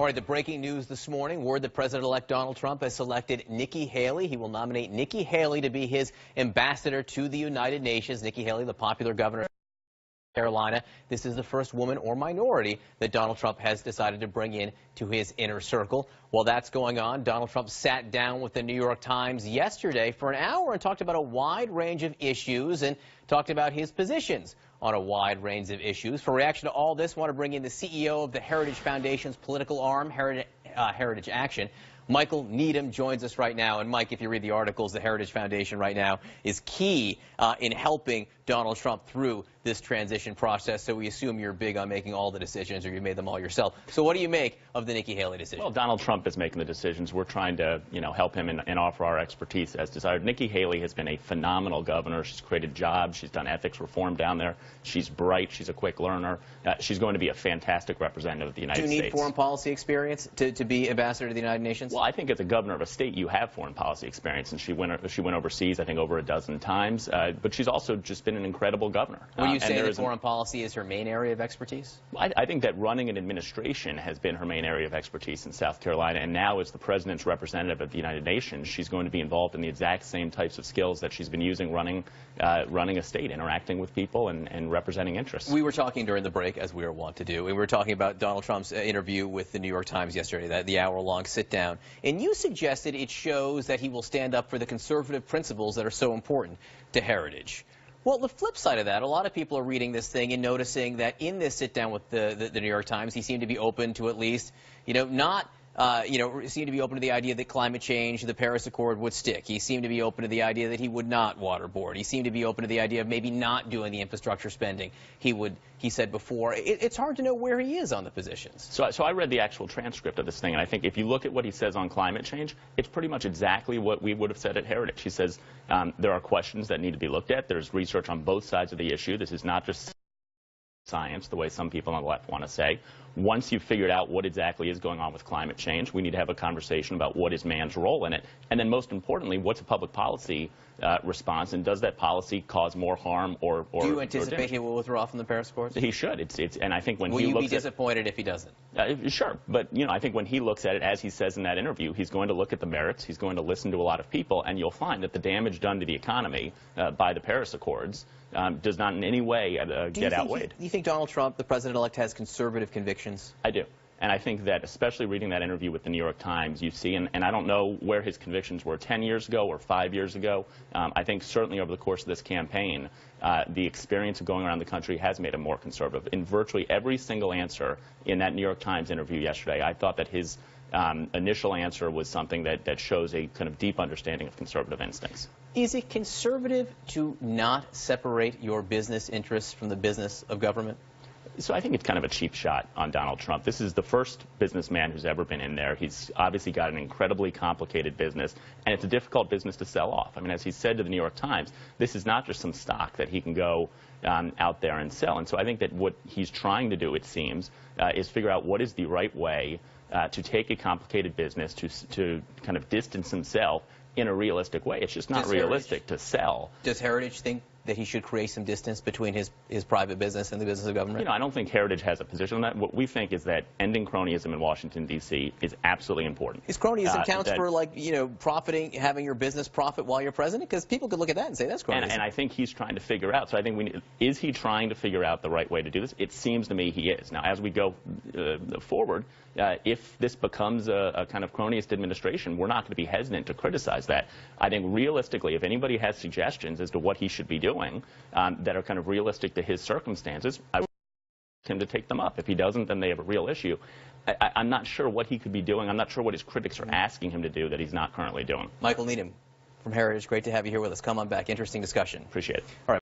All right, the breaking news this morning, word that President-elect Donald Trump has selected Nikki Haley. He will nominate Nikki Haley to be his ambassador to the United Nations. Nikki Haley, the popular governor of South Carolina. This is the first woman or minority that Donald Trump has decided to bring in to his inner circle. While that's going on, Donald Trump sat down with the New York Times yesterday for an hour and talked about a wide range of issues and talked about his positions on a wide range of issues. For reaction to all this, I want to bring in the CEO of the Heritage Foundation's political arm, Heritage Action. Michael Needham joins us right now. And Mike, if you read the articles, the Heritage Foundation right now is key in helping Donald Trump through this transition process. So we assume you're big on making all the decisions, or you made them all yourself. So what do you make of the Nikki Haley decision? Well, Donald Trump is making the decisions. We're trying to, help him and offer our expertise as desired. Nikki Haley has been a phenomenal governor. She's created jobs. She's done ethics reform down there. She's bright. She's a quick learner. She's going to be a fantastic representative of the United States. Do you need foreign policy experience to be ambassador to the United Nations? Well, I think as a governor of a state, you have foreign policy experience, and she went overseas, I think, over a dozen times. But she's also just been an incredible governor. Would you say that foreign policy is her main area of expertise? I think that running an administration has been her main area of expertise in South Carolina, and now as the president's representative of the United Nations, she's going to be involved in the exact same types of skills that she's been using running a state, interacting with people and representing interests. We were talking during the break, as we are wont to do. We were talking about Donald Trump's interview with the New York Times yesterday, the hour-long sit-down. And you suggested it shows that he will stand up for the conservative principles that are so important to Heritage. Well, the flip side of that, a lot of people are reading this thing and noticing that in this sit-down with the New York Times, he seemed to be open to at least, seemed to be open to the idea that climate change, the Paris Accord would stick. He seemed to be open to the idea that he would not waterboard. He seemed to be open to the idea of maybe not doing the infrastructure spending he said before. It's hard to know where he is on the positions. So I read the actual transcript of this thing, and I think if you look at what he says on climate change, it's pretty much exactly what we would have said at Heritage. He says there are questions that need to be looked at. There's research on both sides of the issue. This is not just science, the way some people on the left want to say. Once you've figured out what exactly is going on with climate change, we need to have a conversation about what is man's role in it. And then most importantly, what's a public policy response, and does that policy cause more harm or do you anticipate he will withdraw from the Paris Accords? He should. And I think when will he you looks be disappointed if he doesn't? Sure. But, I think when he looks at it, as he says in that interview, he's going to look at the merits. He's going to listen to a lot of people, and you'll find that the damage done to the economy by the Paris Accords does not in any way get outweighed. Do you think Donald Trump, the president-elect, has conservative convictions? I do. And I think that, especially reading that interview with the New York Times, you see, and I don't know where his convictions were 10 years ago or 5 years ago. I think certainly over the course of this campaign, the experience of going around the country has made him more conservative. In virtually every single answer in that New York Times interview yesterday, I thought that his initial answer was something that shows a kind of deep understanding of conservative instincts. Is it conservative to not separate your business interests from the business of government? So I think it's kind of a cheap shot on Donald Trump. This is the first businessman who's ever been in there. He's obviously got an incredibly complicated business, and it's a difficult business to sell off. I mean, as he said to the New York Times, this is not just some stock that he can go out there and sell. And so I think that what he's trying to do, it seems, is figure out what is the right way to take a complicated business to kind of distance himself in a realistic way. It's just not realistic to sell. Does Heritage think that he should create some distance between his private business and the business of government? I don't think Heritage has a position on that. What we think is that ending cronyism in Washington, D.C. is absolutely important. His cronyism counts for, profiting, having your business profit while you're president? Because people could look at that and say that's cronyism. And I think he's trying to figure out. So I think is he trying to figure out the right way to do this? It seems to me he is. Now, as we go forward, if this becomes a kind of cronyist administration, we're not going to be hesitant to criticize that. I think realistically, if anybody has suggestions as to what he should be doing that are kind of realistic to his circumstances, I would ask him to take them up. If he doesn't, then they have a real issue. I'm not sure what he could be doing. I'm not sure what his critics are asking him to do that he's not currently doing. Michael Needham from Heritage, great to have you here with us. Come on back. Interesting discussion. Appreciate it. All right.